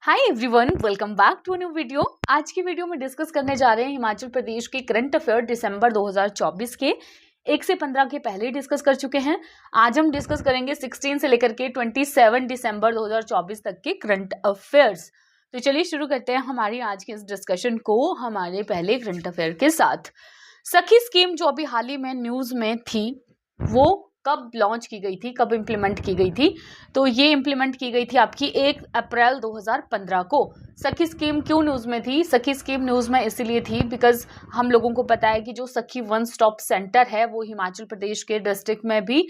Hi everyone, welcome back to new video. आज की video में डिस्कस करने जा रहे हैं हिमाचल प्रदेश के करंट अफेयर दिसंबर 2024 के 1 से 15 के पहले ही डिस्कस कर चुके हैं। आज हम डिस्कस करेंगे 16 से लेकर के 27 दिसंबर 2024 तक के करंट अफेयर्स। तो चलिए शुरू करते हैं हमारी आज के इस डिस्कशन को हमारे पहले करंट अफेयर के साथ। सखी स्कीम जो अभी हाल ही में न्यूज में थी, वो कब लॉन्च की गई थी, कब इंप्लीमेंट की गई थी? तो ये इंप्लीमेंट की गई थी आपकी 1 अप्रैल 2015 को। सखी स्कीम क्यों न्यूज़ में थी? सखी स्कीम न्यूज़ में इसलिए थी बिकॉज हम लोगों को पता है कि जो सखी वन स्टॉप सेंटर है वो हिमाचल प्रदेश के डिस्ट्रिक्ट में भी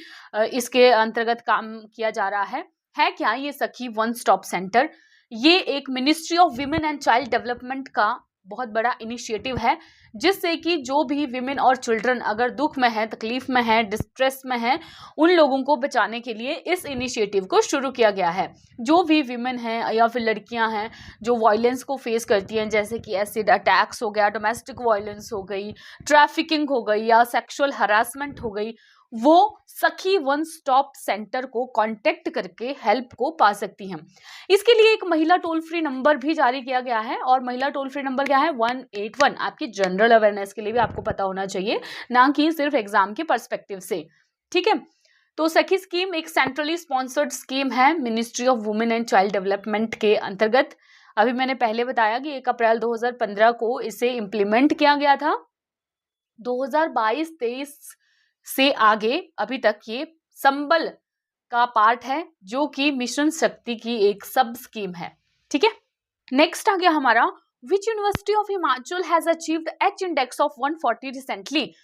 इसके अंतर्गत काम किया जा रहा है क्या ये सखी वन स्टॉप सेंटर? ये एक ministry of women and child development का बहुत बड़ा इनिशिएटिव है, जिससे कि जो भी विमेन और चिल्ड्रन अगर दुख में है, तकलीफ में है, डिस्ट्रेस में है, उन लोगों को बचाने के लिए इस इनिशिएटिव को शुरू किया गया है। जो भी विमेन हैं या फिर लड़कियां हैं जो वायलेंस को फेस करती हैं, जैसे कि एसिड अटैक्स हो गया, डोमेस्टिक वायलेंस हो गई, ट्रैफिकिंग हो गई या सेक्सुअल हरासमेंट हो गई, वो सखी वन स्टॉप सेंटर को कांटेक्ट करके हेल्प को पा सकती हैं। इसके लिए एक महिला टोल फ्री नंबर भी जारी किया गया है, और महिला टोल फ्री नंबर क्या है? 181। आपकी जनरल अवेयरनेस के लिए भी आपको पता होना चाहिए, ना कि सिर्फ एग्जाम के पर्सपेक्टिव से। ठीक है, तो सखी स्कीम एक सेंट्रली स्पॉन्सर्ड स्कीम है ministry of women and child development के अंतर्गत। अभी मैंने पहले बताया कि 1 अप्रैल 2015 को इसे इम्प्लीमेंट किया गया था। 2022-23 से आगे अभी तक ये संबल का पार्ट है, जो कि मिशन शक्ति की एक सब स्कीम है। ठीक है, नेक्स्ट आ गया हमारा, which university of Himachal has achieved H index of 140 recently?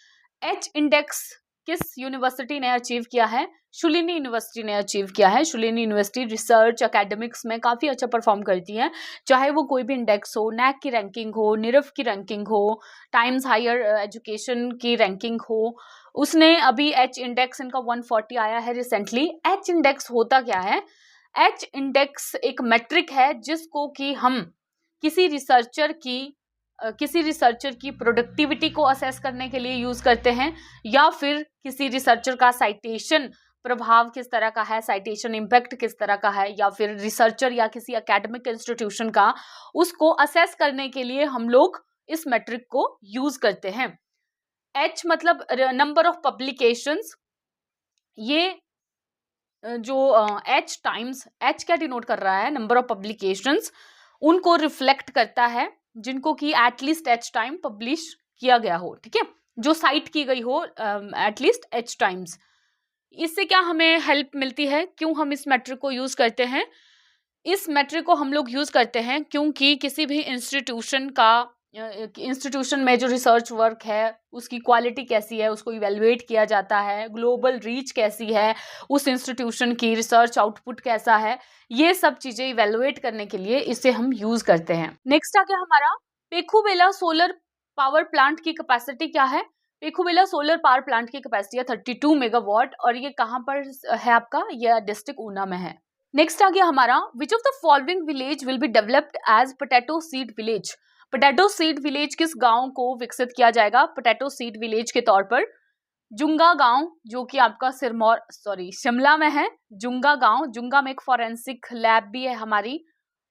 H index किस यूनिवर्सिटी ने अचीव किया है? शुलिनी यूनिवर्सिटी ने अचीव किया है। शुलिनी यूनिवर्सिटी रिसर्च एकेडमिक्स में काफ़ी अच्छा परफॉर्म करती है, चाहे वो कोई भी इंडेक्स हो, नैक की रैंकिंग हो, निरफ की रैंकिंग हो, टाइम्स हायर एजुकेशन की रैंकिंग हो। उसने अभी एच इंडेक्स इनका 140 आया है रिसेंटली। एच इंडेक्स होता क्या है? एच इंडेक्स एक मैट्रिक है जिसको कि हम किसी रिसर्चर की प्रोडक्टिविटी को असेस करने के लिए यूज करते हैं, या फिर किसी रिसर्चर का साइटेशन प्रभाव किस तरह का है, साइटेशन इम्पैक्ट किस तरह का है, या फिर रिसर्चर या किसी एकेडमिक इंस्टीट्यूशन का उसको असेस करने के लिए हम लोग इस मैट्रिक को यूज करते हैं। एच मतलब नंबर ऑफ पब्लिकेशंस। ये जो एच टाइम्स, एच क्या डिनोट कर रहा है? नंबर ऑफ पब्लिकेशंस, उनको रिफ्लेक्ट करता है जिनको कि एटलीस्ट एच टाइम पब्लिश किया गया हो। ठीक है, जो साइट की गई हो एटलीस्ट एच टाइम्स। इससे क्या हमें हेल्प मिलती है? क्यों हम इस मैट्रिक को यूज करते हैं? इस मैट्रिक को हम लोग यूज करते हैं क्योंकि किसी भी इंस्टीट्यूशन में जो रिसर्च वर्क है उसकी क्वालिटी कैसी है, उसको इवेलुएट किया जाता है, ग्लोबल रीच कैसी है, उस इंस्टीट्यूशन की रिसर्च आउटपुट कैसा है, ये सब चीजें इवेलुएट करने के लिए इसे हम यूज करते हैं। नेक्स्ट आ गया हमारा, पेखुबेला सोलर पावर प्लांट की कैपेसिटी क्या है? पेखुबेला सोलर पावर प्लांट की कैपेसिटी है 32 मेगावाट, और ये कहाँ पर है आपका? यह डिस्ट्रिक्ट ऊना में है। नेक्स्ट आ गया हमारा, which of the following village will be developed as potato seed village? Potato seed village किस गांव को विकसित किया जाएगा पोटैटो सीड विलेज के तौर पर? जुंगा गांव, जो कि आपका शिमला में है। जुंगा गांव, जुंगा में एक फॉरेंसिक लैब भी है हमारी,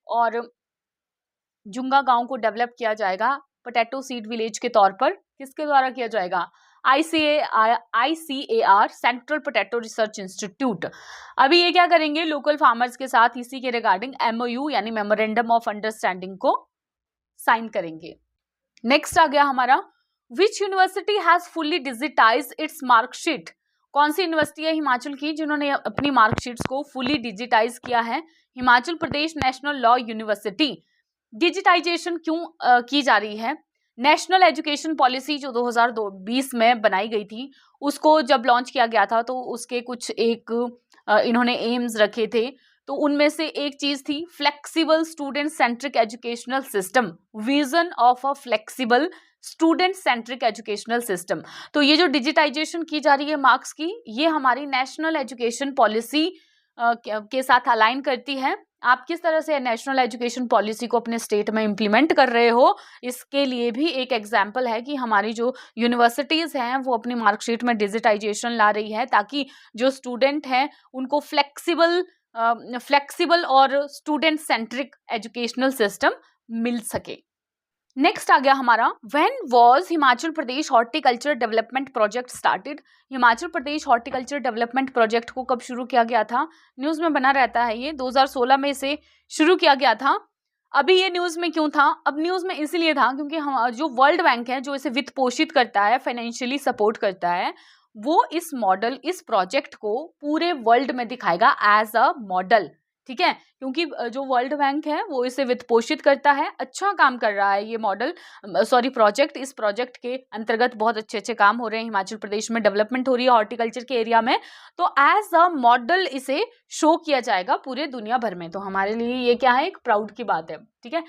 और जुंगा गांव को डेवलप किया जाएगा पोटैटो सीड विलेज के तौर पर। किसके द्वारा किया जाएगा? ICAR, central potato research institute. अभी ये क्या करेंगे? लोकल फार्मर्स के साथ इसी के रिगार्डिंग MOU यानी मेमोरेंडम ऑफ अंडरस्टैंडिंग को साइन करेंगे। नेक्स्ट आ गया हमारा, which university has fully digitise it's marksheet? कौन सी यूनिवर्सिटी है हिमाचल की जिन्होंने अपनी मार्कशीट्स को फुली डिजिटाइज किया है? Himachal Pradesh national law university. Digitisation क्यों की जा रही है? नेशनल एजुकेशन पॉलिसी जो 2020 में बनाई गई थी, उसको जब लॉन्च किया गया था तो उसके कुछ इन्होंने एम्स रखे थे। तो उनमें से एक चीज थी flexible student centric educational system, vision of a flexible student centric educational system. तो ये जो डिजिटाइजेशन की जा रही है मार्क्स की, ये हमारी नेशनल एजुकेशन पॉलिसी के साथ अलाइन करती है। आप किस तरह से नेशनल एजुकेशन पॉलिसी को अपने स्टेट में इम्प्लीमेंट कर रहे हो, इसके लिए भी एक एग्जाम्पल है कि हमारी जो यूनिवर्सिटीज़ हैं वो अपनी मार्कशीट में डिजिटाइजेशन ला रही है, ताकि जो स्टूडेंट हैं उनको फ्लेक्सिबल फ्लेक्सिबल और स्टूडेंट सेंट्रिक एजुकेशनल सिस्टम मिल सके। नेक्स्ट आ गया हमारा, when was Himachal Pradesh horticulture development project started. Himachal Pradesh horticulture development project को कब शुरू किया गया था? न्यूज़ में बना रहता है, ये 2016 में इसे शुरू किया गया था। अभी ये न्यूज़ में क्यों था? अब न्यूज़ में इसीलिए था क्योंकि हम जो वर्ल्ड बैंक है, जो इसे वित्त पोषित करता है, फाइनेंशियली सपोर्ट करता है, वो इस मॉडल, इस प्रोजेक्ट को पूरे वर्ल्ड में दिखाएगा एज अ मॉडल। ठीक है, क्योंकि जो वर्ल्ड बैंक है वो इसे वित्त पोषित करता है, अच्छा काम कर रहा है ये मॉडल, प्रोजेक्ट। इस प्रोजेक्ट के अंतर्गत बहुत अच्छे अच्छे काम हो रहे हैं, हिमाचल प्रदेश में डेवलपमेंट हो रही है हॉर्टिकल्चर के एरिया में, तो एज अ मॉडल इसे शो किया जाएगा पूरे दुनिया भर में। तो हमारे लिए ये क्या है, एक प्राउड की बात है। ठीक है,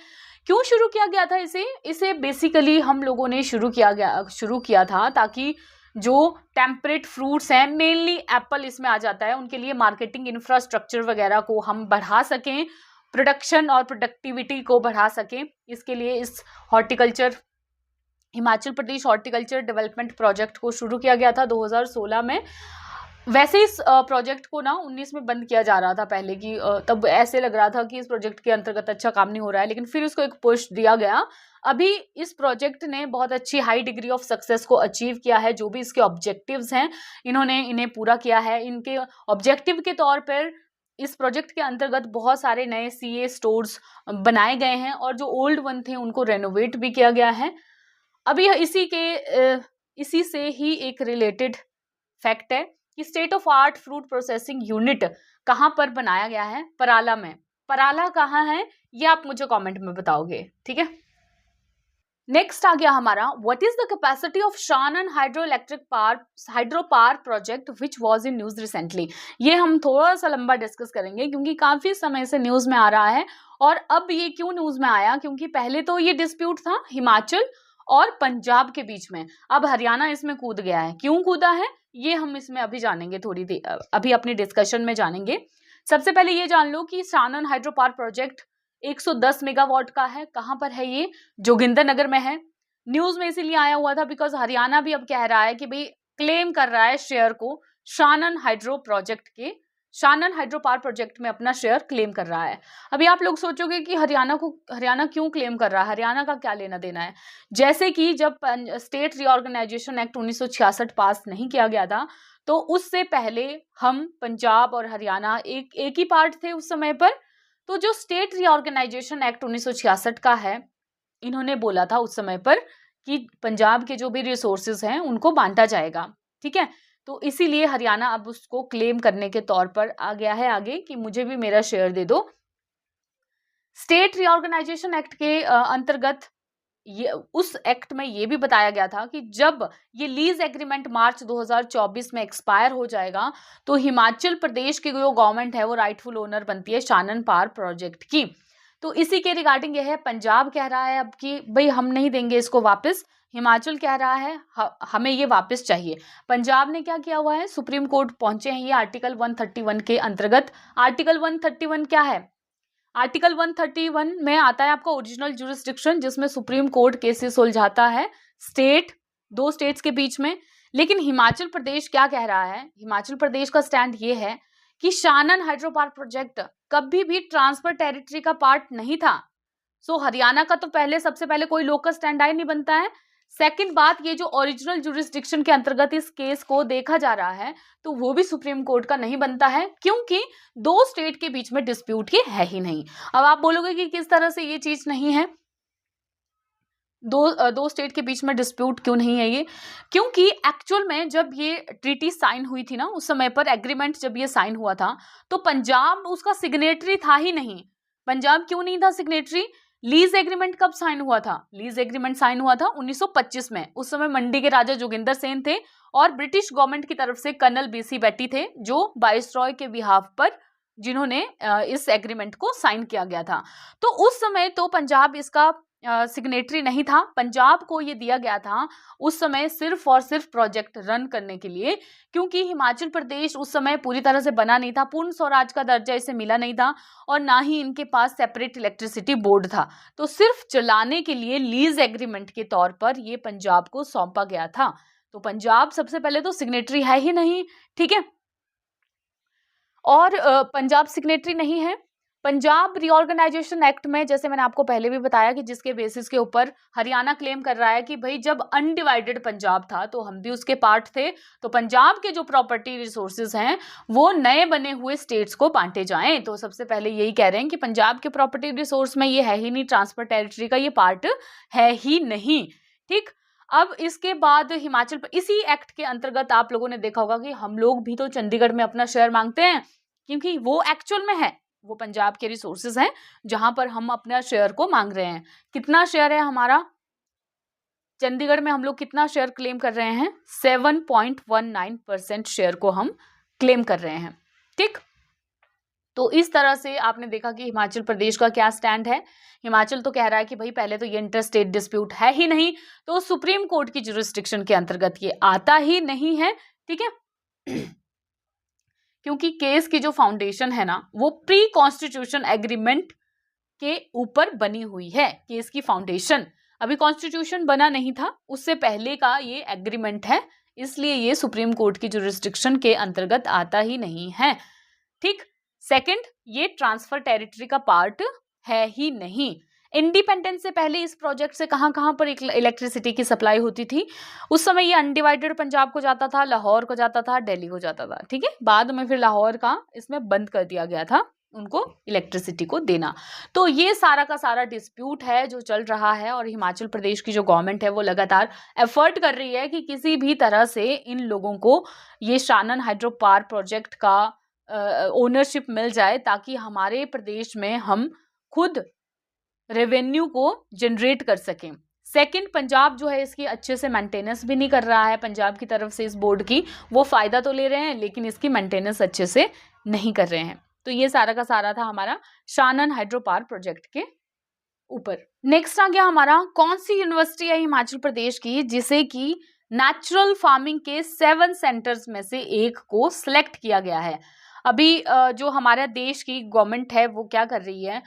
क्यों शुरू किया गया था इसे बेसिकली हम लोगों ने शुरू किया था ताकि जो टेम्परेट फ्रूट्स हैं, मेनली एप्पल इसमें आ जाता है, उनके लिए मार्केटिंग इंफ्रास्ट्रक्चर वगैरह को हम बढ़ा सकें, प्रोडक्शन और प्रोडक्टिविटी को बढ़ा सकें। इसके लिए इस Himachal Pradesh horticulture development project को शुरू किया गया था 2016 में। वैसे इस प्रोजेक्ट को ना 19 में बंद किया जा रहा था पहले की, तब ऐसे लग रहा था कि इस प्रोजेक्ट के अंतर्गत अच्छा काम नहीं हो रहा है, लेकिन फिर उसको एक पुश दिया गया। अभी इस प्रोजेक्ट ने बहुत अच्छी हाई डिग्री ऑफ सक्सेस को अचीव किया है। जो भी इसके ऑब्जेक्टिव्स हैं, इन्हें पूरा किया है। इनके ऑब्जेक्टिव के तौर पर इस प्रोजेक्ट के अंतर्गत बहुत सारे नए सीए स्टोर्स बनाए गए हैं और जो ओल्ड वन थे उनको रेनोवेट भी किया गया है। अभी इसी से ही एक रिलेटेड फैक्ट है कि state of art fruit processing unit कहाँ पर बनाया गया है? पराला में। पराला कहाँ है ये आप मुझे कमेंट में बताओगे। ठीक है, नेक्स्ट आ गया हमारा, what is the capacity of Shanan hydro power project which was in news recently. ये हम थोड़ा सा लंबा डिस्कस करेंगे क्योंकि काफी समय से न्यूज में आ रहा है। और अब ये क्यों न्यूज में आया? क्योंकि पहले तो ये डिस्प्यूट था हिमाचल और पंजाब के बीच में, अब हरियाणा इसमें कूद गया है। क्यों कूदा है ये हम इसमें अभी जानेंगे, थोड़ी देर अभी अपनी डिस्कशन में जानेंगे। सबसे पहले ये जान लो कि Shanan hydro power project 110 megawatt का है। कहां पर है ये? जोगिंदरनगर में है। न्यूज में इसीलिए आया हुआ था बिकॉज हरियाणा भी अब कह रहा है कि भाई क्लेम कर रहा है शेयर को शानन हाइड्रो पावर प्रोजेक्ट में अपना शेयर क्लेम कर रहा है। अभी आप लोग सोचोगे कि हरियाणा क्यों क्लेम कर रहा है, हरियाणा का क्या लेना देना है? जैसे कि जब स्टेट रीऑर्गेनाइजेशन एक्ट 1966 पास नहीं किया गया था, तो उससे पहले हम पंजाब और हरियाणा एक ही पार्ट थे उस समय पर। तो जो स्टेट रीऑर्गेनाइजेशन एक्ट 1966 का है, इन्होंने बोला था उस समय पर कि पंजाब के जो भी रिसोर्सेज हैं उनको बांटा जाएगा। ठीक है, तो इसीलिए हरियाणा अब उसको क्लेम करने के तौर पर आ गया है आगे कि मुझे भी मेरा शेयर दे दो। स्टेट रीऑर्गेनाइजेशन एक्ट के अंतर्गत उस एक्ट में ये भी बताया गया था कि जब ये लीज एग्रीमेंट मार्च 2024 में एक्सपायर हो जाएगा तो हिमाचल प्रदेश की जो गवर्नमेंट है वो राइटफुल ओनर बनती है शानन पावर प्रोजेक्ट की। तो इसी के रिगार्डिंग ये है, पंजाब कह रहा है अब कि भाई हम नहीं देंगे इसको वापस, हिमाचल कह रहा है हमें ये वापस चाहिए। पंजाब ने क्या किया हुआ है, सुप्रीम कोर्ट पहुंचे हैं ये आर्टिकल 131 के अंतर्गत। आर्टिकल 131 क्या है? आर्टिकल 131 में आता है आपका ओरिजिनल जुरिस्डिक्शन, जिसमें सुप्रीम कोर्ट केसेस सुलझाता है दो स्टेट्स के बीच में। लेकिन हिमाचल प्रदेश क्या कह रहा है? हिमाचल प्रदेश का स्टैंड ये है कि शानन हाइड्रो पावर प्रोजेक्ट कभी भी ट्रांसफर टेरिटरी का पार्ट नहीं था। सो हरियाणा का तो सबसे पहले कोई लोकल स्टैंड आई नहीं बनता है। सेकंड बात, ये जो ओरिजिनल जुरिस्डिक्शन के अंतर्गत इस केस को देखा जा रहा है तो वो भी सुप्रीम कोर्ट का नहीं बनता है, क्योंकि दो स्टेट के बीच में डिस्प्यूट ये है ही नहीं। अब आप बोलोगे कि किस तरह से ये चीज नहीं है, दो स्टेट के बीच में डिस्प्यूट क्यों नहीं है ये? क्योंकि एक्चुअल में जब ये ट्रीटी साइन हुई थी ना, उस समय पर एग्रीमेंट जब ये साइन हुआ था तो पंजाब उसका सिग्नेटरी था ही नहीं। पंजाब क्यों नहीं था सिग्नेटरी? लीज एग्रीमेंट कब साइन हुआ था? लीज एग्रीमेंट साइन हुआ था 1925 में। उस समय मंडी के राजा जोगिंदर सेन थे और ब्रिटिश गवर्नमेंट की तरफ से कर्नल बीसी बेट्टी थे, जो वाइसरॉय के बिहाफ पर जिन्होंने इस एग्रीमेंट को साइन किया गया था। तो उस समय तो पंजाब इसका सिग्नेटरी नहीं था। पंजाब को ये दिया गया था उस समय सिर्फ और सिर्फ प्रोजेक्ट रन करने के लिए, क्योंकि हिमाचल प्रदेश उस समय पूरी तरह से बना नहीं था, पूर्ण स्वराज का दर्जा इसे मिला नहीं था और ना ही इनके पास सेपरेट इलेक्ट्रिसिटी बोर्ड था। तो सिर्फ चलाने के लिए लीज एग्रीमेंट के तौर पर ये पंजाब को सौंपा गया था। तो पंजाब सबसे पहले तो सिग्नेटरी है ही नहीं। ठीक है, और पंजाब सिग्नेटरी नहीं है। पंजाब रीऑर्गेनाइजेशन एक्ट में जैसे मैंने आपको पहले भी बताया कि जिसके बेसिस के ऊपर हरियाणा क्लेम कर रहा है कि भाई जब अनडिवाइडेड पंजाब था तो हम भी उसके पार्ट थे, तो पंजाब के जो प्रॉपर्टी रिसोर्सेज हैं वो नए बने हुए स्टेट्स को बांटे जाएं। तो सबसे पहले यही कह रहे हैं कि पंजाब के प्रॉपर्टी रिसोर्स में ये है ही नहीं, ट्रांसफर टेरिटरी का ये पार्ट है ही नहीं। ठीक, अब इसके बाद हिमाचल, इसी एक्ट के अंतर्गत आप लोगों ने देखा होगा कि हम लोग भी तो चंडीगढ़ में अपना शेयर मांगते हैं, क्योंकि वो एक्चुअल में है, वो पंजाब के रिसोर्सेज हैं जहां पर हम अपना शेयर को मांग रहे हैं। कितना शेयर है हमारा चंडीगढ़ में, हम लोग कितना शेयर क्लेम कर रहे हैं? 7.19% शेयर को हम क्लेम कर रहे हैं। ठीक, तो इस तरह से आपने देखा कि हिमाचल प्रदेश का क्या स्टैंड है। हिमाचल तो कह रहा है कि भाई पहले तो ये इंटर स्टेट डिस्प्यूट है ही नहीं, तो सुप्रीम कोर्ट की जुरिस्डिक्शन के अंतर्गत ये आता ही नहीं है। ठीक है, क्योंकि केस की जो फाउंडेशन है ना वो प्री कॉन्स्टिट्यूशन एग्रीमेंट के ऊपर बनी हुई है। केस की फाउंडेशन, अभी कॉन्स्टिट्यूशन बना नहीं था, उससे पहले का ये एग्रीमेंट है, इसलिए ये सुप्रीम कोर्ट की जुरिस्डिक्शन के अंतर्गत आता ही नहीं है। ठीक, सेकंड, ये ट्रांसफर टेरिटरी का पार्ट है ही नहीं। इंडिपेंडेंस से पहले इस प्रोजेक्ट से कहां कहां पर इलेक्ट्रिसिटी की सप्लाई होती थी? उस समय ये अनडिवाइडेड पंजाब को जाता था, लाहौर को जाता था, दिल्ली को जाता था। ठीक है, बाद में फिर लाहौर का इसमें बंद कर दिया गया था उनको इलेक्ट्रिसिटी को देना। तो ये सारा का सारा डिस्प्यूट है जो चल रहा है, और हिमाचल प्रदेश की जो गवर्नमेंट है वो लगातार एफर्ट कर रही है कि किसी भी तरह से इन लोगों को ये शानन हाइड्रो पावर प्रोजेक्ट का ओनरशिप मिल जाए, ताकि हमारे प्रदेश में हम खुद रेवेन्यू को जनरेट कर सकें। सेकंड, पंजाब जो है इसकी अच्छे से मेंटेनेंस भी नहीं कर रहा है। पंजाब की तरफ से इस बोर्ड की वो फायदा तो ले रहे हैं लेकिन इसकी मेंटेनेंस अच्छे से नहीं कर रहे हैं। तो ये सारा का सारा था हमारा शानन हाइड्रो पावर प्रोजेक्ट के ऊपर। नेक्स्ट आ गया हमारा, कौन सी यूनिवर्सिटी है हिमाचल प्रदेश की जिसे कि नेचुरल फार्मिंग के 7 सेंटर्स में से एक को सिलेक्ट किया गया है। अभी जो हमारा देश की गवर्नमेंट है वो क्या कर रही है,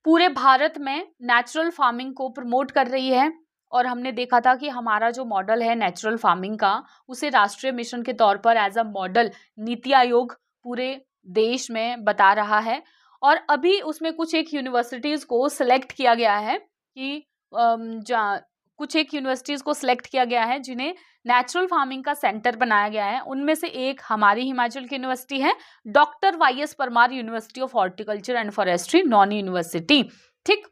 पूरे भारत में नेचुरल फार्मिंग को प्रमोट कर रही है, और हमने देखा था कि हमारा जो मॉडल है नेचुरल फार्मिंग का, उसे राष्ट्रीय मिशन के तौर पर as a model NITI Aayog पूरे देश में बता रहा है। और अभी उसमें कुछ एक यूनिवर्सिटीज़ को सिलेक्ट किया गया है कि जिन्हें नेचुरल फार्मिंग का सेंटर बनाया गया है। उनमें से एक हमारी हिमाचल की यूनिवर्सिटी है, doctor Y S. Parmar university of horticulture and forestry, non university. ठीक,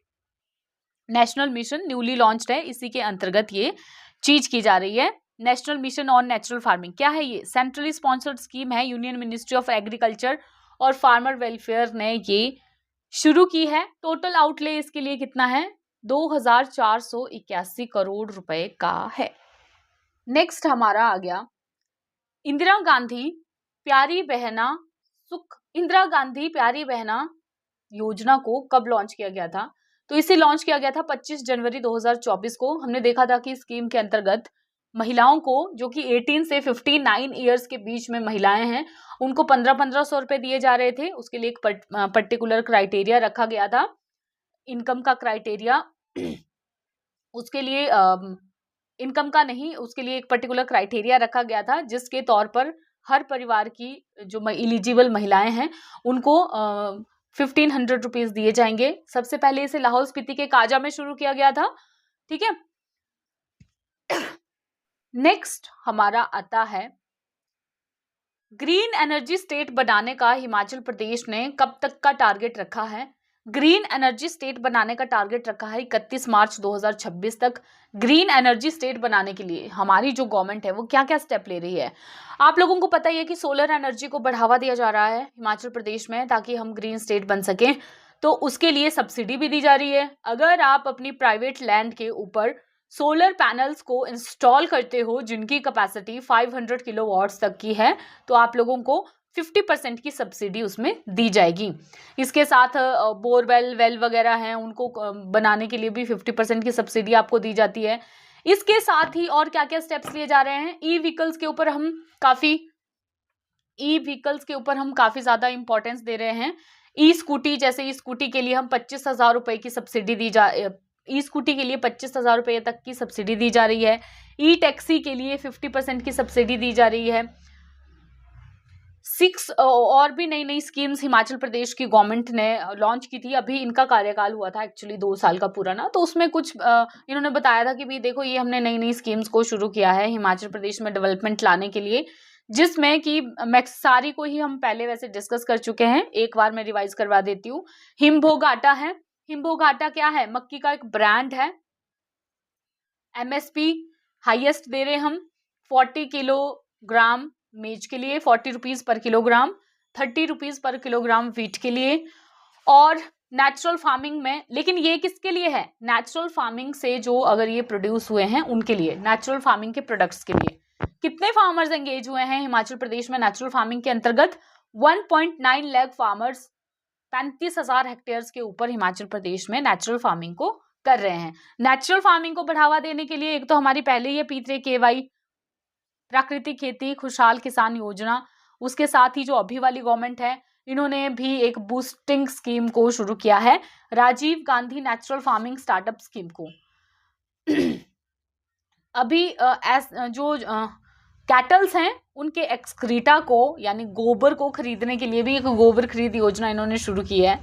नेशनल मिशन न्यूली लॉन्च्ड है, इसी के अंतर्गत ये चीज की जा रही है। National mission on natural farming क्या है? ये सेंट्रली स्पॉन्सर्ड स्कीम है, यूनियन मिनिस्ट्री ऑफ एग्रीकल्चर और फार्मर वेलफेयर ने ये शुरू की है। टोटल आउटले इसके लिए कितना है? 2481 करोड़ रुपए का है। नेक्स्ट हमारा आ गया इंदिरा गांधी प्यारी बहना योजना को कब लॉन्च किया गया था? तो इसे लॉन्च किया गया था 25 जनवरी 2024 को। हमने देखा था कि स्कीम के अंतर्गत महिलाओं को, जो कि 18 से 59 ईयर्स के बीच में महिलाएं हैं, उनको 1500 रुपए दिए जा रहे थे। उसके लिए एक पर्टिकुलर क्राइटेरिया रखा गया था, इनकम का क्राइटेरिया। उसके लिए इनकम का नहीं, उसके लिए एक पर्टिकुलर क्राइटेरिया रखा गया था, जिसके तौर पर हर परिवार की जो एलिजिबल महिलाएं हैं उनको 1500 रुपीज दिए जाएंगे। सबसे पहले इसे लाहौल स्पीति के काजा में शुरू किया गया था। ठीक है, नेक्स्ट हमारा आता है ग्रीन एनर्जी स्टेट बनाने का हिमाचल प्रदेश ने कब तक का टारगेट रखा है? ग्रीन एनर्जी स्टेट बनाने का टारगेट रखा है 31 मार्च 2026 तक। ग्रीन एनर्जी स्टेट बनाने के लिए हमारी जो गवर्नमेंट है वो क्या क्या स्टेप ले रही है? आप लोगों को पता ही है कि सोलर एनर्जी को बढ़ावा दिया जा रहा है हिमाचल प्रदेश में, ताकि हम ग्रीन स्टेट बन सकें। तो उसके लिए सब्सिडी भी दी जा रही है। अगर आप अपनी प्राइवेट लैंड के ऊपर सोलर पैनल्स को इंस्टॉल करते हो जिनकी कैपेसिटी 500 किलोवाट्स तक की है, तो आप लोगों को 50% की सब्सिडी उसमें दी जाएगी। इसके साथ बोरवेल वेल वगैरह हैं, उनको बनाने के लिए भी 50% की सब्सिडी आपको दी जाती है। इसके साथ ही और क्या क्या स्टेप्स लिए जा रहे हैं? ई व्हीकल्स के ऊपर हम काफ़ी ज़्यादा इंपॉर्टेंस दे रहे हैं। ई स्कूटी, जैसे ई स्कूटी के लिए हम 25,000 रुपये की सब्सिडी ई स्कूटी के लिए 25,000 रुपये तक की सब्सिडी दी जा रही है। ई टैक्सी के लिए 50% की सब्सिडी दी जा रही है। 6 और भी नई नई स्कीम्स हिमाचल प्रदेश की गवर्नमेंट ने लॉन्च की थी। अभी इनका कार्यकाल हुआ था एक्चुअली 2 साल का पूरा ना, तो उसमें कुछ इन्होंने बताया था कि भाई देखो ये हमने नई नई स्कीम्स को शुरू किया है हिमाचल प्रदेश में डेवलपमेंट लाने के लिए, जिसमें कि मैक्स सारी को ही हम पहले वैसे डिस्कस कर चुके हैं, एक बार मैं रिवाइज करवा देती हूँ। हिमभोग आटा है, हिमभोग आटा क्या है, मक्की का एक ब्रांड है। एमएसपी हाईएस्ट दे रहे हम 40 किलोग्राम मेज के लिए 40 rupees per kilogram, 30 rupees per kilogram wheat के लिए। और नेचुरल फार्मिंग में, लेकिन ये किसके लिए है, नेचुरल फार्मिंग से जो अगर ये प्रोड्यूस हुए हैं उनके लिए, नेचुरल फार्मिंग के प्रोडक्ट्स के लिए। कितने फार्मर्स एंगेज हुए हैं हिमाचल प्रदेश में नेचुरल फार्मिंग के अंतर्गत, 1.9 लाख फार्मर्स 35,000 हेक्टेयर्स के ऊपर हिमाचल प्रदेश में नेचुरल फार्मिंग को कर रहे हैं। नेचुरल फार्मिंग को बढ़ावा देने के लिए एक तो हमारी पहले ही P3KY प्राकृतिक खेती खुशहाल किसान योजना, उसके साथ ही जो अभी वाली गवर्नमेंट है इन्होंने भी एक बूस्टिंग स्कीम को शुरू किया है, Rajiv Gandhi natural farming startup scheme को। अभी जो कैटल्स हैं उनके एक्सक्रीटा को यानी गोबर को खरीदने के लिए भी एक गोबर खरीद योजना इन्होंने शुरू की है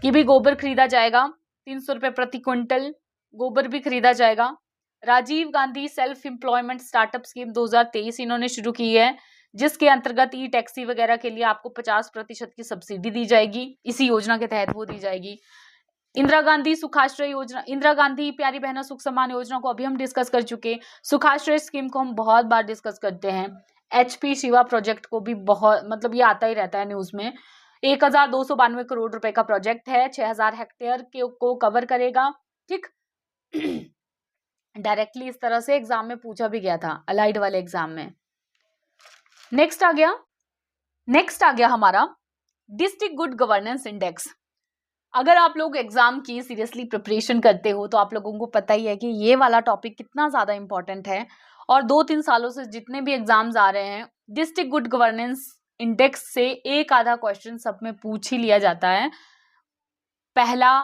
कि भी गोबर खरीदा जाएगा, 300 रुपये प्रति क्विंटल गोबर भी खरीदा जाएगा। Rajiv Gandhi self employment startup scheme 2023 इन्होंने शुरू की है, जिसके अंतर्गत ई टैक्सी वगैरह के लिए आपको 50% की सब्सिडी दी जाएगी, इसी योजना के तहत वो दी जाएगी। इंदिरा गांधी सुखाश्रय योजना, इंदिरा गांधी प्यारी बहनों सुख सम्मान योजना को अभी हम डिस्कस कर चुके, सुखाश्रय स्कीम को हम बहुत बार डिस्कस करते हैं। HP शिवा प्रोजेक्ट को भी बहुत, मतलब ये आता ही रहता है न्यूज में, 1292 करोड़ रुपए का प्रोजेक्ट है, 6000 हेक्टेयर को कवर करेगा। ठीक, डायरेक्टली इस तरह से एग्जाम में पूछा भी गया था, अलाइड वाले एग्जाम में। नेक्स्ट आ गया हमारा डिस्ट्रिक्ट गुड गवर्नेंस इंडेक्स। अगर आप लोग एग्जाम की सीरियसली प्रिपरेशन करते हो तो आप लोगों को पता ही है कि ये वाला टॉपिक कितना ज़्यादा इंपॉर्टेंट है, और 2-3 सालों से जितने भी एग्जाम्स आ रहे हैं डिस्ट्रिक्ट गुड गवर्नेंस इंडेक्स से एक आधा क्वेश्चन सब में पूछ ही लिया जाता है। पहला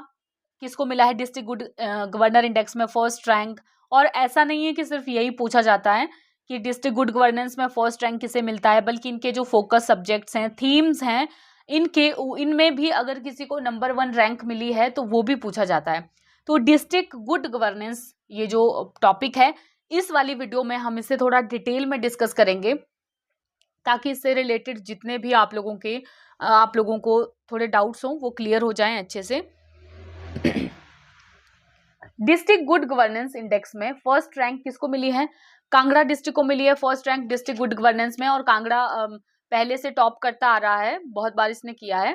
किसको मिला है डिस्ट्रिक्ट गुड गवर्नर इंडेक्स में फर्स्ट रैंक, और ऐसा नहीं है कि सिर्फ यही पूछा जाता है कि डिस्ट्रिक्ट गुड गवर्नेंस में फर्स्ट रैंक किसे मिलता है, बल्कि इनके जो फोकस सब्जेक्ट्स हैं, थीम्स हैं, इनमें भी अगर किसी को नंबर 1 रैंक मिली है तो वो भी पूछा जाता है। तो डिस्ट्रिक्ट गुड गवर्नेंस ये जो टॉपिक है, इस वाली वीडियो में हम इसे थोड़ा डिटेल में डिस्कस करेंगे, ताकि इससे रिलेटेड जितने भी आप लोगों को थोड़े डाउट्स हों वो क्लियर हो जाएं अच्छे से। डिस्ट्रिक्ट गुड गवर्नेंस इंडेक्स में फर्स्ट रैंक किसको मिली है, कांगड़ा डिस्ट्रिक्ट को मिली है first rank district good governance में, और कांगड़ा पहले से टॉप करता आ रहा है, बहुत बार इसने किया है।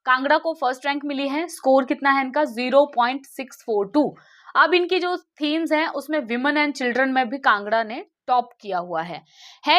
कांगड़ा को फर्स्ट रैंक मिली है, स्कोर कितना है इनका 0.642। अब इनकी जो थीम्स हैं उसमें विमेन एंड चिल्ड्रन में भी कांगड़ा ने टॉप किया हुआ है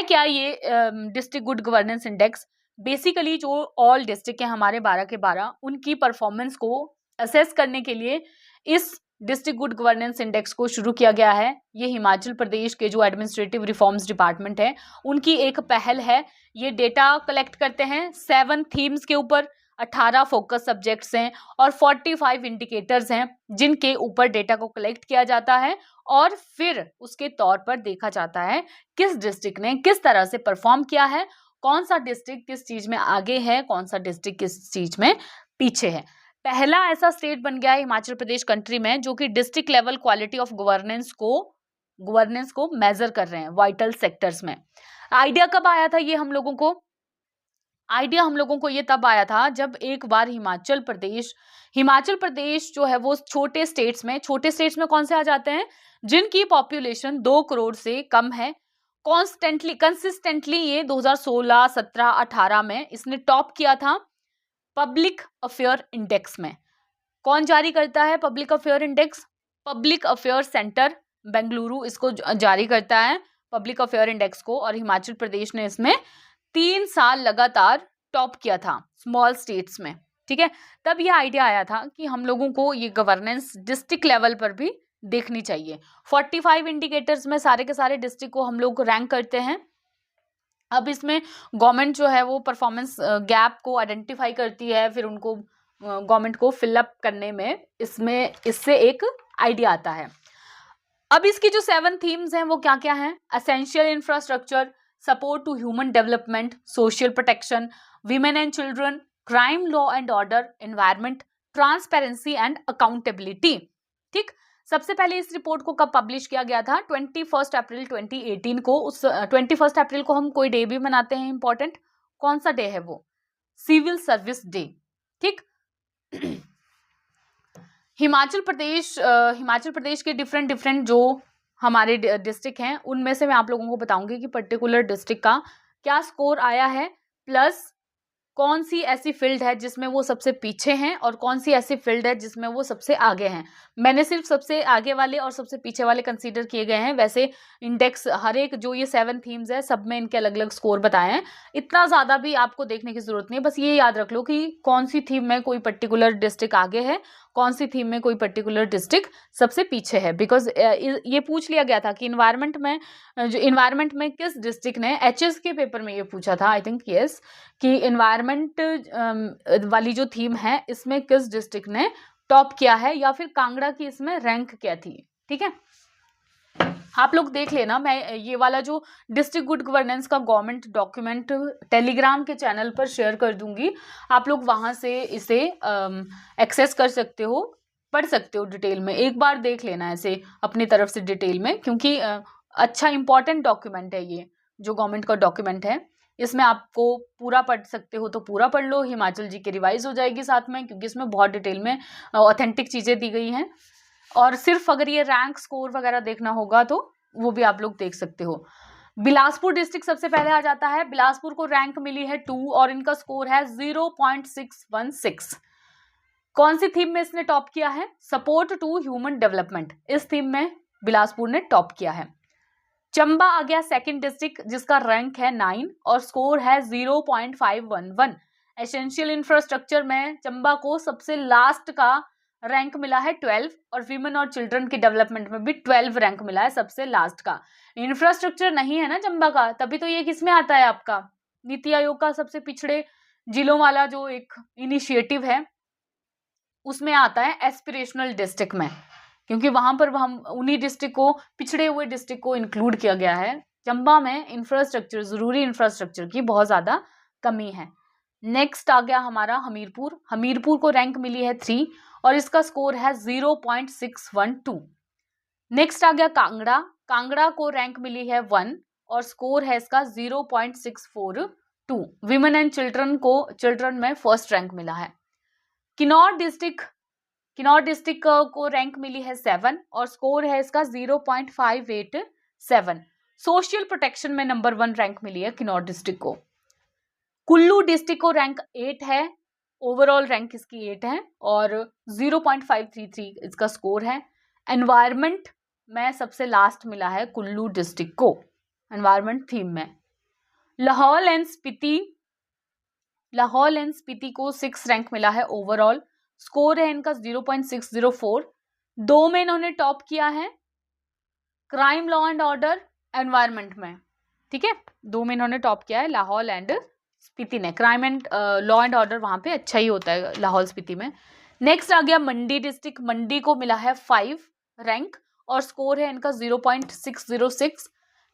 क्या ये district good governance index basically जो ऑल डिस्ट्रिक्ट है हमारे 12 के 12 उनकी परफॉर्मेंस को असेस करने के लिए इस डिस्ट्रिक्ट गुड गवर्नेंस इंडेक्स को शुरू किया गया है। ये हिमाचल प्रदेश के जो एडमिनिस्ट्रेटिव रिफॉर्म्स डिपार्टमेंट है उनकी एक पहल है। ये डेटा कलेक्ट करते हैं 7 थीम्स के ऊपर, 18 फोकस सब्जेक्ट्स हैं और 45 इंडिकेटर्स हैं जिनके ऊपर डेटा को कलेक्ट किया जाता है, और फिर उसके तौर पर देखा जाता है किस डिस्ट्रिक्ट ने किस तरह से परफॉर्म किया है, कौन सा डिस्ट्रिक्ट किस चीज में आगे है, कौन सा डिस्ट्रिक्ट किस चीज में पीछे है। पहला ऐसा स्टेट बन गया है हिमाचल प्रदेश कंट्री में जो कि district level quality of governance को मेजर कर रहे हैं वाइटल सेक्टर्स में। आइडिया कब आया था ये हम लोगों को? आइडिया हम लोगों को ये तब आया था जब एक बार हिमाचल प्रदेश जो है वो छोटे स्टेट्स में कौन से आ जाते हैं जिनकी पॉपुलेशन 2 करोड़ से कम है। कंसिस्टेंटली ये 2016, 17, 18 में इसने टॉप किया था पब्लिक अफेयर इंडेक्स में। कौन जारी करता है public affair index? Public affair centre Bengaluru इसको जारी करता है पब्लिक अफेयर इंडेक्स को, और हिमाचल प्रदेश ने इसमें 3 साल लगातार टॉप किया था स्मॉल स्टेट्स में। ठीक है, तब ये आइडिया आया था कि हम लोगों को ये गवर्नेंस डिस्ट्रिक्ट लेवल पर भी देखनी चाहिए। 45 इंडिकेटर्स में सारे के सारे डिस्ट्रिक्ट को हम लोग रैंक करते हैं। अब इसमें गवर्नमेंट जो है वो परफॉर्मेंस गैप को आइडेंटिफाई करती है, फिर उनको गवर्नमेंट को फिलअप करने में इससे एक आइडिया आता है। अब इसकी जो 7 थीम्स हैं वो क्या क्या हैं? Essential infrastructure, support to human development, social protection, women and children, crime law and order, environment, transparency and accountability. ठीक, सबसे पहले इस रिपोर्ट को कब पब्लिश किया गया था? 21 अप्रैल 2018 को। उस 21 अप्रैल को हम कोई डे भी मनाते हैं इंपॉर्टेंट, कौन सा डे है वो? Civil service day. ठीक, हिमाचल प्रदेश के डिफरेंट जो हमारे डिस्ट्रिक्ट हैं उनमें से मैं आप लोगों को बताऊंगी कि पर्टिकुलर डिस्ट्रिक्ट का क्या स्कोर आया है, प्लस कौन सी ऐसी फील्ड है जिसमें वो सबसे पीछे हैं और कौन सी ऐसी फील्ड है जिसमें वो सबसे आगे हैं। मैंने सिर्फ सबसे आगे वाले और सबसे पीछे वाले कंसीडर किए गए हैं। वैसे इंडेक्स हर एक जो ये 7 थीम्स है सब में इनके अलग अलग स्कोर बताए हैं। इतना ज़्यादा भी आपको देखने की ज़रूरत नहीं है, बस ये याद रख लो कि कौन सी थीम में कोई पर्टिकुलर डिस्ट्रिक्ट आगे है, कौन सी थीम में कोई पर्टिकुलर डिस्ट्रिक्ट सबसे पीछे है। बिकॉज ये पूछ लिया गया था कि इन्वायरमेंट में किस डिस्ट्रिक्ट ने, एचएस के पेपर में ये पूछा था आई थिंक, यस, कि इन्वायरमेंट वाली जो थीम है इसमें किस डिस्ट्रिक्ट ने टॉप किया है या फिर कांगड़ा की इसमें रैंक क्या थी। ठीक है, आप लोग देख लेना। मैं ये वाला जो डिस्ट्रिक्ट गुड गवर्नेंस का गवर्नमेंट डॉक्यूमेंट टेलीग्राम के चैनल पर शेयर कर दूंगी, आप लोग वहां से इसे एक्सेस कर सकते हो, पढ़ सकते हो डिटेल में। एक बार देख लेना ऐसे अपनी तरफ से डिटेल में, क्योंकि अच्छा इंपॉर्टेंट डॉक्यूमेंट है ये जो गवर्नमेंट का डॉक्यूमेंट है। इसमें आपको पूरा पढ़ सकते हो तो पूरा पढ़ लो, हिमाचल जी के रिवाइज हो जाएगी साथ में, क्योंकि इसमें बहुत डिटेल में ऑथेंटिक चीज़ें दी गई हैं। और सिर्फ अगर ये रैंक स्कोर वगैरह देखना होगा तो वो भी आप लोग देख सकते हो। बिलासपुर डिस्ट्रिक्ट सबसे पहले आ जाता है। बिलासपुर को रैंक मिली है 2 और इनका स्कोर है 0.616। कौन सी थीम में इसने टॉप किया है? सपोर्ट टू ह्यूमन डेवलपमेंट, इस थीम में बिलासपुर ने टॉप किया है। चंबा आ गया सेकंड डिस्ट्रिक्ट जिसका रैंक है 9 और स्कोर है 0.511। एसेंशियल इंफ्रास्ट्रक्चर में चंबा को सबसे लास्ट का रैंक मिला है 12 और विमेन और चिल्ड्रन के डेवलपमेंट में भी 12 रैंक मिला है सबसे लास्ट का। इंफ्रास्ट्रक्चर नहीं है ना चंबा का, तभी तो ये किसमें आता है आपका? नीति आयोग का सबसे पिछड़े जिलों वाला जो एक इनिशिएटिव है उसमें आता है, एस्पिरेशनल डिस्ट्रिक्ट में, क्योंकि वहां पर हम उन्हीं डिस्ट्रिक्ट को, पिछड़े हुए डिस्ट्रिक्ट को इंक्लूड किया गया है। चंबा में इंफ्रास्ट्रक्चर, जरूरी इंफ्रास्ट्रक्चर की बहुत ज्यादा कमी है। नेक्स्ट आ गया हमारा हमीरपुर। हमीरपुर को रैंक मिली है 3 और इसका स्कोर है 0.612। नेक्स्ट आ गया कांगड़ा। कांगड़ा को रैंक मिली है 1 और स्कोर है इसका 0.642। विमेन एंड चिल्ड्रन में फर्स्ट रैंक मिला है। किन्नौर डिस्ट्रिक्ट को रैंक मिली है 7 और स्कोर है इसका 0.587। सोशल प्रोटेक्शन में नंबर 1 रैंक मिली है किन्नौर डिस्ट्रिक्ट को। कुल्लू डिस्ट्रिक्ट को रैंक 8 है, ओवरऑल रैंक इसकी 8 है और 0.533 इसका स्कोर है। एनवायरमेंट में सबसे लास्ट मिला है कुल्लू डिस्ट्रिक्ट को एनवायरमेंट थीम में। लाहौल एंड स्पीति को 6 रैंक मिला है ओवरऑल, स्कोर है इनका 0.604। 2 में इन्होंने टॉप किया है, crime law and order, environment में। ठीक है, 2 में इन्होंने टॉप किया है लाहौल एंड स्पीति ने। Crime and law and order वहां पे अच्छा ही होता है लाहौल स्पीति में। नेक्स्ट आ गया मंडी डिस्ट्रिक्ट। मंडी को मिला है 5 रैंक और स्कोर है इनका 0.606।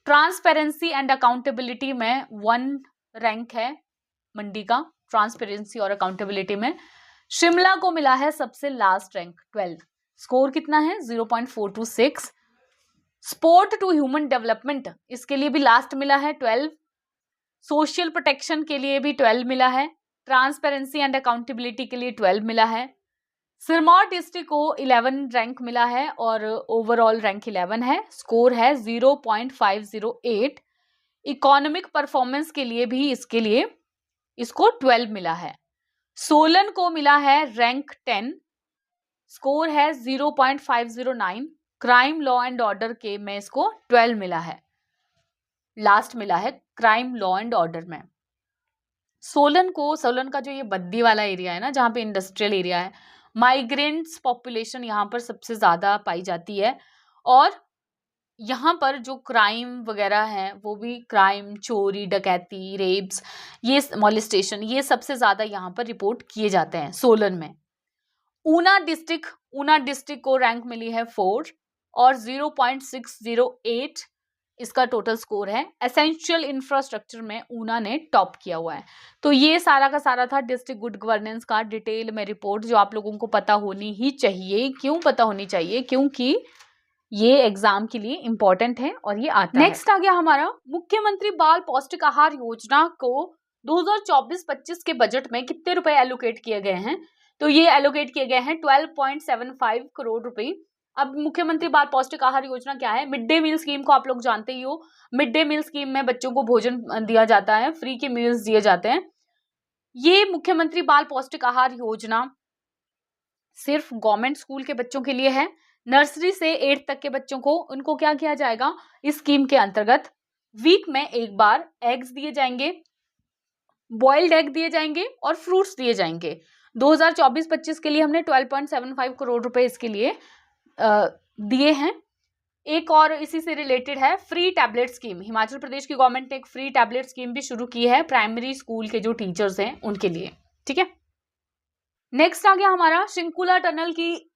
ट्रांसपेरेंसी एंड अकाउंटेबिलिटी में 1 रैंक है मंडी का, ट्रांसपेरेंसी और अकाउंटेबिलिटी में। शिमला को मिला है सबसे लास्ट रैंक 12, स्कोर कितना है 0.426। सपोर्ट टू ह्यूमन डेवलपमेंट इसके लिए भी लास्ट मिला है 12। सोशल प्रोटेक्शन के लिए भी 12 मिला है। ट्रांसपेरेंसी एंड अकाउंटेबिलिटी के लिए 12 मिला है। सिरमौर डिस्ट्रिक्ट को 11 रैंक मिला है और ओवरऑल रैंक 11 है, स्कोर है 0.508। इकोनॉमिक परफॉर्मेंस के लिए भी इसको 12 मिला है। सोलन को मिला है रैंक 10, स्कोर है 0.509। क्राइम लॉ एंड ऑर्डर के में इसको 12 मिला है, लास्ट मिला है क्राइम लॉ एंड ऑर्डर में। सोलन का जो ये बद्दी वाला एरिया है ना, जहाँ पे इंडस्ट्रियल एरिया है, माइग्रेंट्स पॉपुलेशन यहाँ पर सबसे ज़्यादा पाई जाती है और यहाँ पर जो क्राइम वगैरह है वो भी क्राइम, चोरी, डकैती, रेप्स, ये मॉलेस्टेशन, ये सबसे ज़्यादा यहाँ पर रिपोर्ट किए जाते हैं सोलन में। ऊना डिस्ट्रिक्ट को रैंक मिली है 4 और 0.608। इसका टोटल स्कोर है। एसेंशियल इंफ्रास्ट्रक्चर में ऊना ने टॉप किया हुआ है। तो ये सारा का सारा था डिस्ट्रिक्ट गुड गवर्नेंस का डिटेल में रिपोर्ट, जो आप लोगों को पता होनी ही चाहिए। क्यों पता होनी चाहिए? क्योंकि ये एग्जाम के लिए इंपॉर्टेंट है और ये आता है। नेक्स्ट आ गया हमारा मुख्यमंत्री बाल पौष्टिक आहार योजना को 2024-25 के बजट में कितने रुपए एलोकेट किए गए हैं? तो ये एलोकेट किए गए हैं 12.75 करोड़ रुपए। अब मुख्यमंत्री बाल पौष्टिक आहार योजना क्या है? मिड डे मील स्कीम को आप लोग जानते ही हो। मिड डे मील स्कीम में बच्चों को भोजन दिया जाता है, फ्री के मील्स दिए जाते हैं। ये मुख्यमंत्री बाल पौष्टिक आहार योजना सिर्फ गवर्नमेंट स्कूल के बच्चों के लिए है। नर्सरी से 8 तक के बच्चों को उनको क्या किया जाएगा? इस स्कीम के अंतर्गत वीक में एक बार एग्स दिए जाएंगे, बॉइल्ड एग दिए जाएंगे और फ्रूट्स दिए जाएंगे। 2024-25 के लिए हमने 12.75 करोड़ रुपए इसके लिए दिए हैं। एक और इसी से रिलेटेड है free tablet scheme. Himachal Pradesh की गवर्नमेंट ने एक फ्री टैबलेट स्कीम भी शुरू की है प्राइमरी स्कूल के जो टीचर्स हैं उनके लिए। ठीक है, नेक्स्ट आ गया हमारा शिंकुला टनल की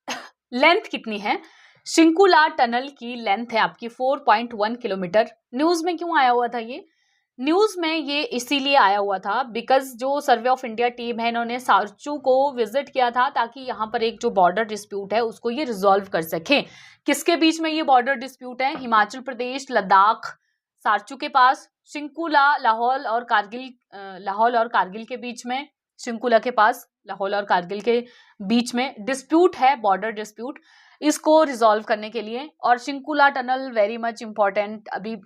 लेंथ कितनी है? शिंकुला टनल की लेंथ है आपकी 4.1 किलोमीटर। न्यूज में क्यों आया हुआ था ये? न्यूज में ये इसीलिए आया हुआ था बिकॉज जो सर्वे ऑफ इंडिया टीम है इन्होंने सारचू को विजिट किया था ताकि यहाँ पर एक जो बॉर्डर डिस्प्यूट है उसको ये रिजॉल्व कर सके। किसके बीच में ये बॉर्डर डिस्प्यूट है? हिमाचल प्रदेश लद्दाख सारचू के पास, शिंकुला लाहौल और कारगिल के बीच में, शिंकुला के पास लाहौल और कारगिल के बीच में डिस्प्यूट है, बॉर्डर डिस्प्यूट, इसको रिजॉल्व करने के लिए। और Shinkula tunnel very much important, अभी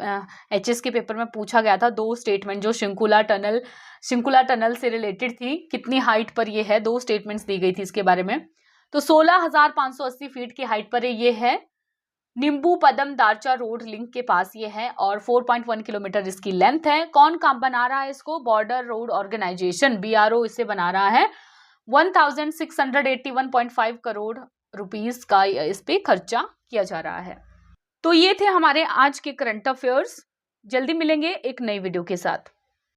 एचएस के पेपर में पूछा गया था 2 स्टेटमेंट जो शिंकुला टनल से रिलेटेड थी। कितनी हाइट पर ये है? 2 स्टेटमेंट्स दी गई थी इसके बारे में। तो 16,580 फीट की हाइट पर ये है। निम्बू पदम दारचा रोड लिंक के पास ये है और 4.1 किलोमीटर इसकी लेंथ है। कौन काम बना रहा है इसको? बॉर्डर रोड ऑर्गेनाइजेशन BRO इसे बना रहा है। 1681.5 करोड़ रुपीस का इस पे खर्चा किया जा रहा है। तो ये थे हमारे आज के करंट अफेयर्स। जल्दी मिलेंगे एक नई वीडियो के साथ।